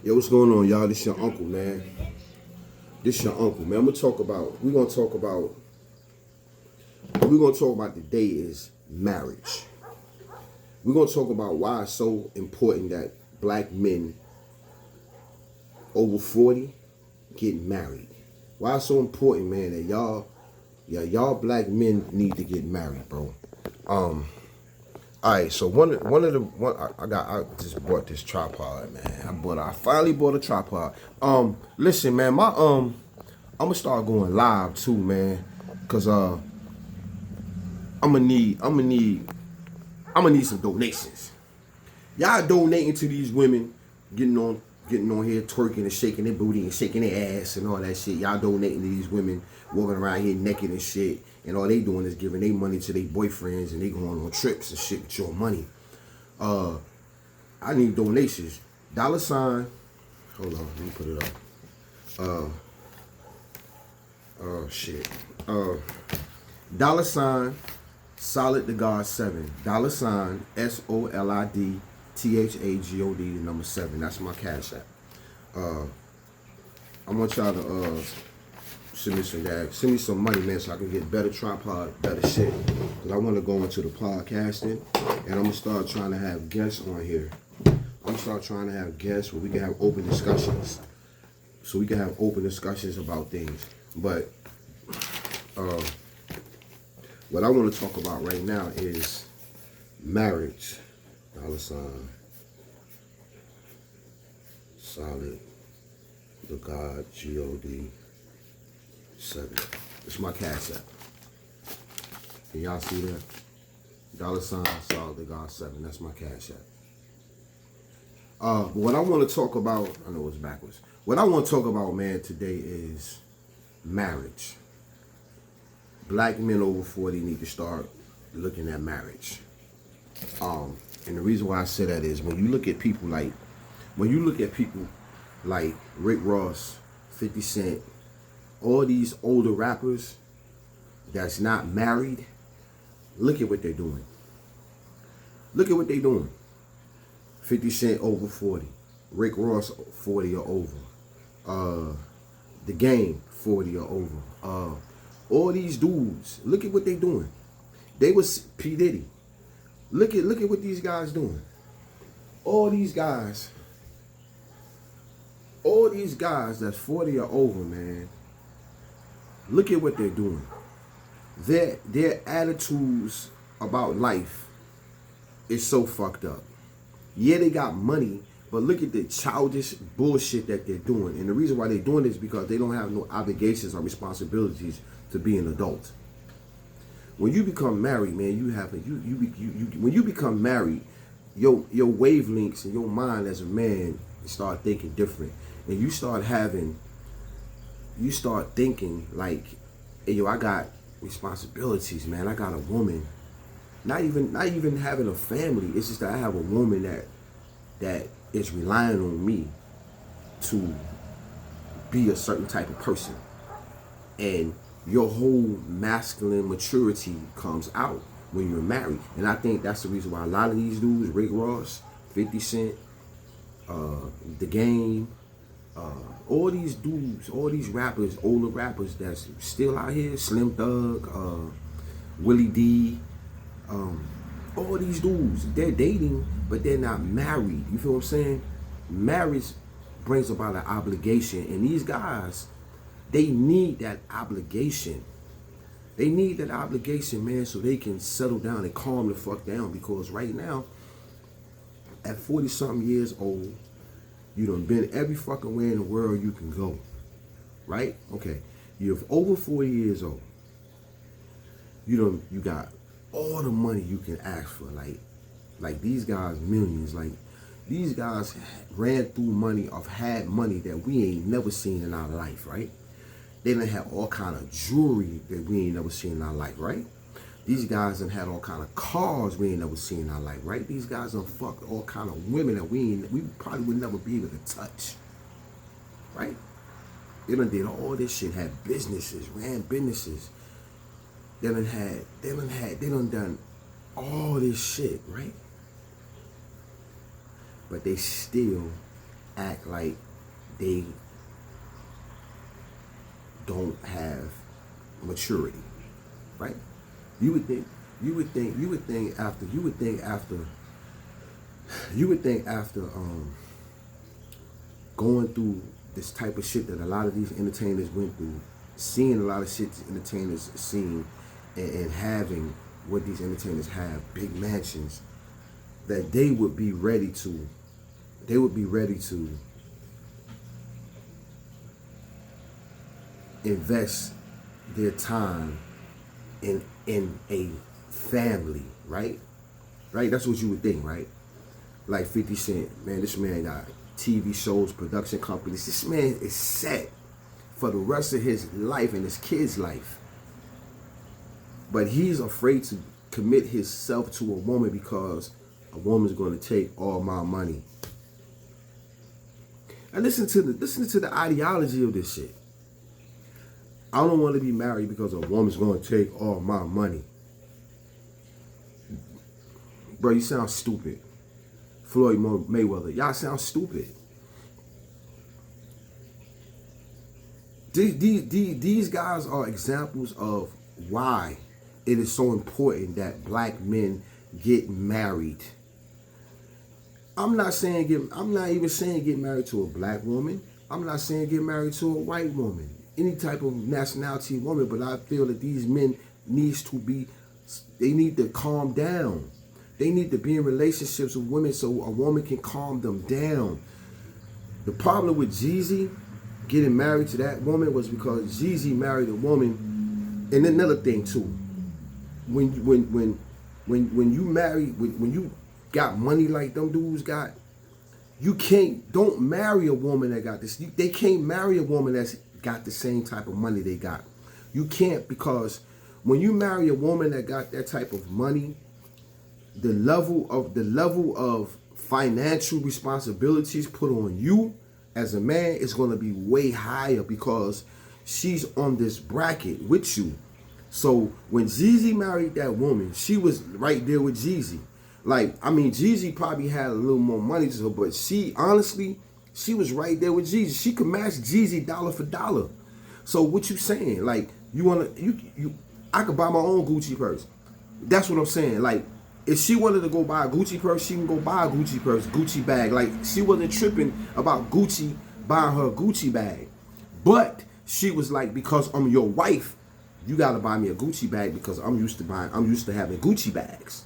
Yo, what's going on, y'all? This your uncle, man. This your uncle, man. We're gonna talk about today is marriage. We're gonna talk about why it's so important that black men over 40 get married. Why it's so important, man, that y'all black men need to get married, bro. All right, so I just bought this tripod, man. I finally bought a tripod. Listen, man, I'm gonna start going live too, man, cause I'm gonna need some donations. Y'all donating to these women, getting on here twerking and shaking their booty and shaking their ass and all that shit. Y'all donating to these women walking around here naked and shit, and all they doing is giving their money to their boyfriends and they going on trips and shit with your money. I need donations. Dollar sign. Hold on, let me put it up. Oh shit. Dollar sign Solid to God 7. Dollar sign SOLIDTHAGOD, the number 7. That's my cash app. I want y'all to send me some money, man, so I can get better tripod, better shit. Cause I want to go into the podcasting, and I'm gonna start trying to have guests on here. I'm gonna start trying to have guests where we can have open discussions. So we can have open discussions about things. But what I want to talk about right now is marriage. Dollar sign Solid the God God 7. It's my cash app. Can y'all see that? Dollar sign Solid the God 7. That's my cash app. But what I want to talk about, I know it's backwards. What I want to talk about, man, today is marriage. Black men over 40 need to start looking at marriage. And the reason why I say that is when you look at people like Rick Ross, 50 Cent, all these older rappers that's not married, look at what they're doing. Look at what they're doing. 50 Cent over 40. Rick Ross 40 or over. The Game 40 or over. All these dudes, look at what they doing. They was P. Diddy. Look at what these guys doing. All these guys that's 40 or over, man. Look at what they're doing. Their attitudes about life is so fucked up. Yeah, they got money, but look at the childish bullshit that they're doing. And the reason why they're doing this is because they don't have no obligations or responsibilities to be an adult. When you become married, man, when you become married, your wavelengths and your mind as a man start thinking different, and you start thinking like, hey, yo, I got responsibilities, man. I got a woman. Not even having a family. It's just that I have a woman that is relying on me to be a certain type of person, and your whole masculine maturity comes out when you're married. And I think that's the reason why a lot of these dudes, Rick Ross, 50 Cent, The Game, all these dudes, all these rappers, older rappers that's still out here, Slim Thug, Willie D, all these dudes, they're dating, but they're not married. You feel what I'm saying? Marriage brings about an obligation, and these guys, they need that obligation. They need that obligation, man, so they can settle down and calm the fuck down. Because right now, at 40-something years old, you done been every fucking way in the world you can go. Right? Okay. You're over 40 years old. You got all the money you can ask for. Like these guys, millions. Like, these guys ran through money or had money that we ain't never seen in our life, right? They done had all kind of jewelry that we ain't never seen in our life, right? These guys done had all kind of cars we ain't never seen in our life, right? These guys done fucked all kind of women that we probably would never be able to touch, right? They done did all this shit, had businesses, ran businesses. They done done all this shit, right? But they still act like they don't have maturity, right? You would think, you would think after, going through this type of shit that a lot of these entertainers went through, seeing a lot of shit the entertainers seen, and having what these entertainers have, big mansions, that they would be ready to, invest their time in a family, right? Right? That's what you would think, right? Like 50 Cent, man, this man got TV shows, production companies. This man is set for the rest of his life and his kids' life. But he's afraid to commit himself to a woman because a woman's going to take all my money. And listen to the ideology of this shit. I don't want to be married because a woman's going to take all my money. Bro, you sound stupid. Floyd Mayweather, y'all sound stupid. These guys are examples of why it is so important that black men get married. I'm not even saying get married to a black woman. I'm not saying get married to a white woman, any type of nationality woman, but I feel that these men they need to calm down. They need to be in relationships with women so a woman can calm them down. The problem with Jeezy getting married to that woman was because Jeezy married a woman. And another thing too, when you got money like them dudes got, don't marry a woman that got this. They can't marry a woman that's got the same type of money they got. You can't, because when you marry a woman that got that type of money, the level of financial responsibilities put on you as a man is going to be way higher because she's on this bracket with you. So when Jeezy married that woman, she was right there with Jeezy. Like, I mean, Jeezy probably had a little more money to her, but she was right there with Jeezy. She could match Jeezy dollar for dollar. So what you saying? Like, I could buy my own Gucci purse. That's what I'm saying. Like, if she wanted to go buy a Gucci purse, she can go buy a Gucci purse, Gucci bag. Like, she wasn't tripping about Gucci buying her a Gucci bag. But she was like, because I'm your wife, you gotta buy me a Gucci bag because I'm used to having Gucci bags.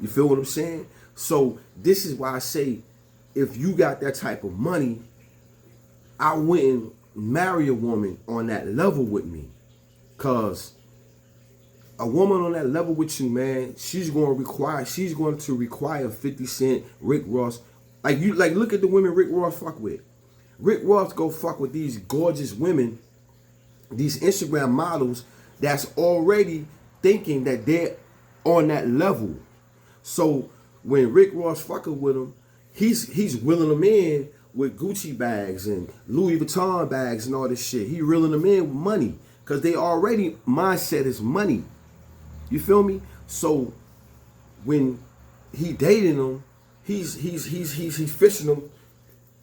You feel what I'm saying? So this is why I say, if you got that type of money, I wouldn't marry a woman on that level with me. Cause a woman on that level with you, man, she's going to require 50 Cent, Rick Ross. Like, look at the women Rick Ross fuck with. Rick Ross go fuck with these gorgeous women, these Instagram models that's already thinking that they're on that level. So when Rick Ross fucking with them, he's reeling them in with Gucci bags and Louis Vuitton bags and all this shit. He reeling them in with money because they already mindset is money. You feel me? So when he dating them, he's fishing them.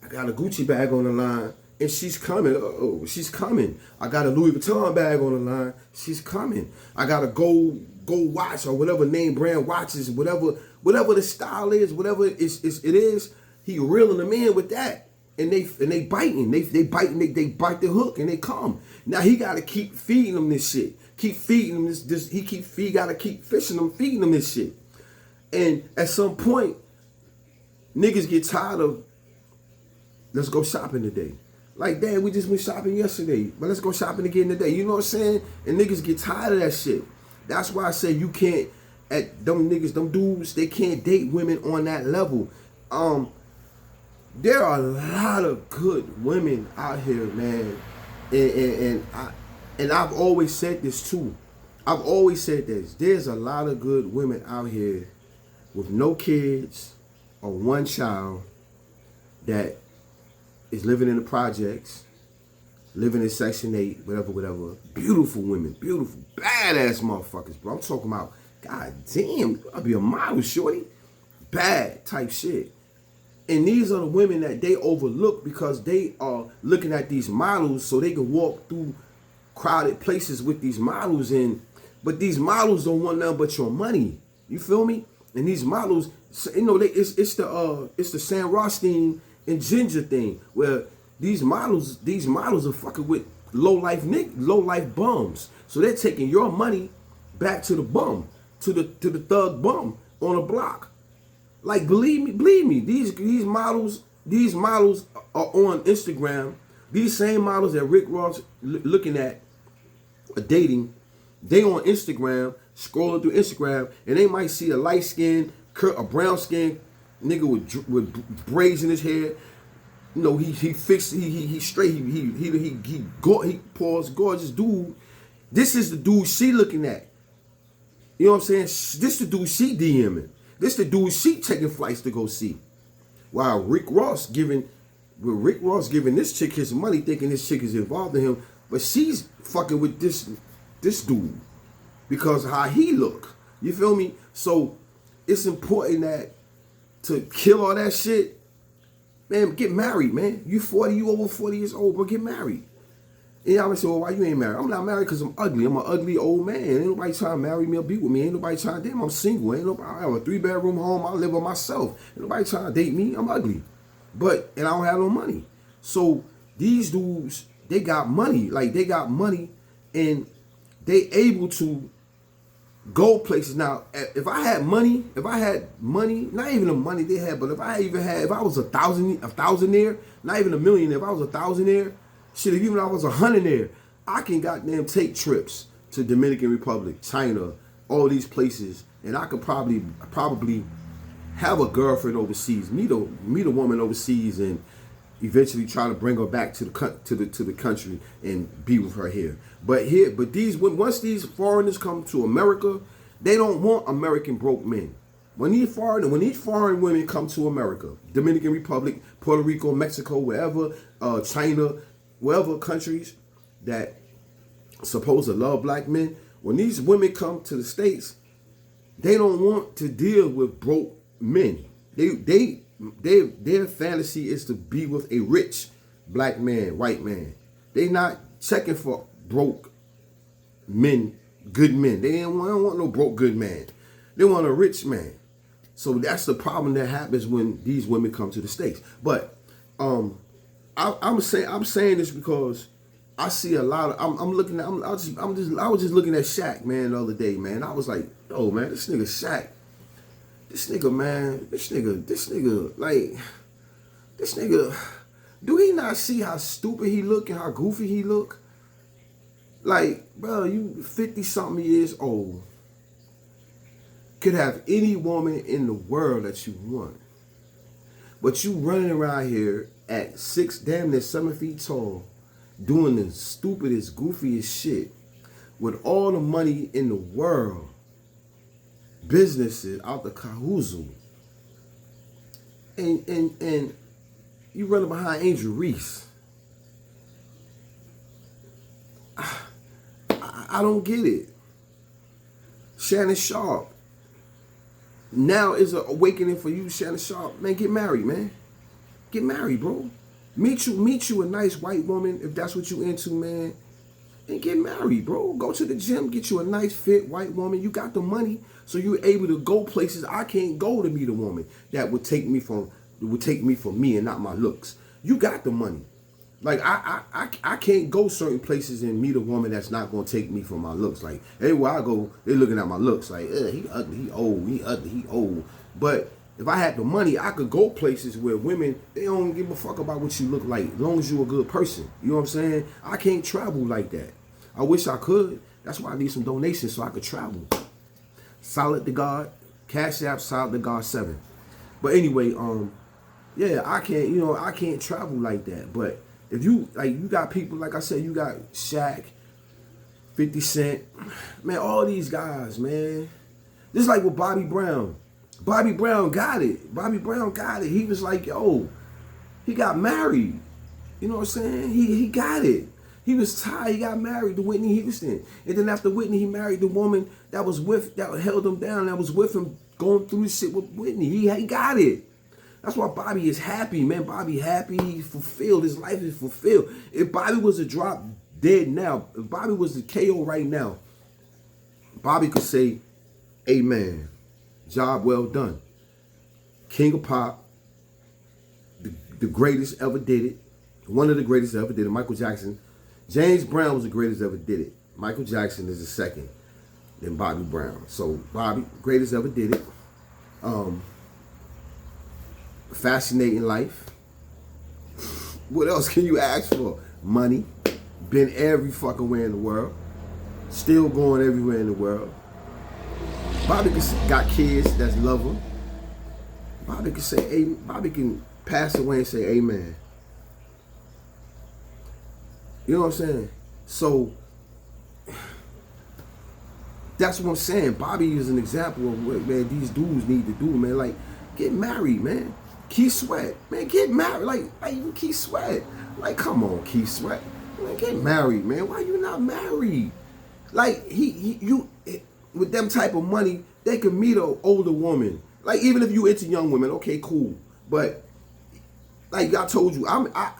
I got a Gucci bag on the line, and she's coming. Oh, she's coming. I got a Louis Vuitton bag on the line. She's coming. I got a gold watch or whatever name brand watches, whatever the style is, whatever it is. He reeling them in with that, and they biting. They biting. They bite the hook and they come. Now he got to keep feeding them this shit. Keep feeding them this. He got to keep fishing them, feeding them this shit. And at some point, niggas get tired of, let's go shopping today. Like, Dad, we just went shopping yesterday, but let's go shopping again today. You know what I'm saying? And niggas get tired of that shit. That's why I say you can't, them dudes, they can't date women on that level. There are a lot of good women out here, man. And I've always said this too. I've always said this. There's a lot of good women out here with no kids or one child that is living in the projects, living in Section 8, whatever. Beautiful women, beautiful, badass motherfuckers, bro. I'm talking about, god damn, I'll be a model, shorty. Bad type shit. And these are the women that they overlook because they are looking at these models so they can walk through crowded places with these models but these models don't want nothing but your money. You feel me? And these models, it's the Sam Rothstein and Ginger thing where these models are fucking with low life bums. So they're taking your money back to the bum, to the thug bum on the block. Like believe me, these models are on Instagram. These same models that Rick Ross looking at dating, they on Instagram, scrolling through Instagram, and they might see a light skinned, a brown skinned nigga with braids in his hair. You know, he fixed, he straight, he gorgeous dude. This is the dude she looking at. You know what I'm saying? This the dude she DMing. This the dude she taking flights to go see. While Rick Ross giving this chick his money, thinking this chick is involved in him, but she's fucking with this dude because of how he look. You feel me? So it's important that to kill all that shit, man, get married, man. You over 40 years old, but get married. And y'all say, well, why you ain't married? I'm not married because I'm ugly. I'm an ugly old man. Ain't nobody trying to marry me or be with me. Ain't nobody trying to date me. I'm single. Ain't nobody, I have a 3-bedroom home. I live with myself. Ain't nobody trying to date me. I'm ugly. And I don't have no money. So these dudes, they got money. Like, they got money and they able to go places. Now, if I had money, not even the money they had, but if I was a thousandaire, not even a millionaire, if I was a thousandaire, shit, if even I was a hundredaire, I can goddamn take trips to Dominican Republic, China, all these places, and I could probably have a girlfriend overseas, meet a woman overseas, and eventually try to bring her back to the country and be with her here. But once these foreigners come to America, they don't want American broke men. When these foreign women come to America, Dominican Republic, Puerto Rico, Mexico, wherever, China, wherever countries that supposed to love black men, when these women come to the States, they don't want to deal with broke men. Their fantasy is to be with a rich black man, white man. They not checking for broke men, good men. They don't want no broke good man. They want a rich man. So that's the problem that happens when these women come to the States. But I'm saying this because I see a lot of I was just looking at Shaq, man, the other day, man. I was like, oh man, this nigga Shaq, this nigga, do he not see how stupid he look and how goofy he look? Like, bro, you 50 something years old, could have any woman in the world that you want, but you running around here at 6, damn near 7 feet tall, doing the stupidest, goofiest shit with all the money in the world, businesses out the cahoozle, and you running behind Angel Reese. I don't get it. Shannon Sharp. Now is an awakening for you, Shannon Sharp. Man, get married, man. Get married, bro. Meet you a nice white woman if that's what you into, man. And get married, bro. Go to the gym, get you a nice fit white woman. You got the money, so you're able to go places I can't go to meet a woman that would take me for me and not my looks. You got the money. Like I can't go certain places and meet a woman that's not gonna take me for my looks. Like everywhere I go, they're looking at my looks. Like, he ugly, he old, he ugly, he old. But if I had the money, I could go places where women, they don't give a fuck about what you look like, as long as you're a good person. You know what I'm saying? I can't travel like that. I wish I could. That's why I need some donations so I could travel. Solid to God, Cash App, Solid to God 7. But anyway, yeah, I can't travel like that. But if you got people, like I said, you got Shaq, 50 Cent, man, all these guys, man. This is like with Bobby Brown. Bobby Brown got it. Bobby Brown got it. He was like, yo, he got married. You know what I'm saying? He got it. He was tired. He got married to Whitney Houston. And then after Whitney, he married the woman that held him down, that was with him going through this shit with Whitney. He got it. That's why Bobby is happy, man. Bobby happy, he's fulfilled. His life is fulfilled. If Bobby was to drop dead now, if Bobby was to KO right now, Bobby could say, amen. Job well done. King of Pop, the greatest ever did it. One of the greatest ever did it. Michael Jackson. James Brown was the greatest ever did it. Michael Jackson is the second. Then Bobby Brown. So Bobby, greatest ever did it. Fascinating life. What else can you ask for? Money. Been every fucking way in the world. Still going everywhere in the world. Bobby got kids that love him. Bobby can say, Bobby can pass away and say amen. You know what I'm saying? So that's what I'm saying. Bobby is an example of what, man, these dudes need to do, man. Like, get married, man. Keith Sweat, man, get married. Like even Keith Sweat. Like, come on, Keith Sweat. Man, get married, man. Why you not married? Like, you with them type of money, they can meet an older woman. Like, even if you into young women, okay, cool. But like I told you, I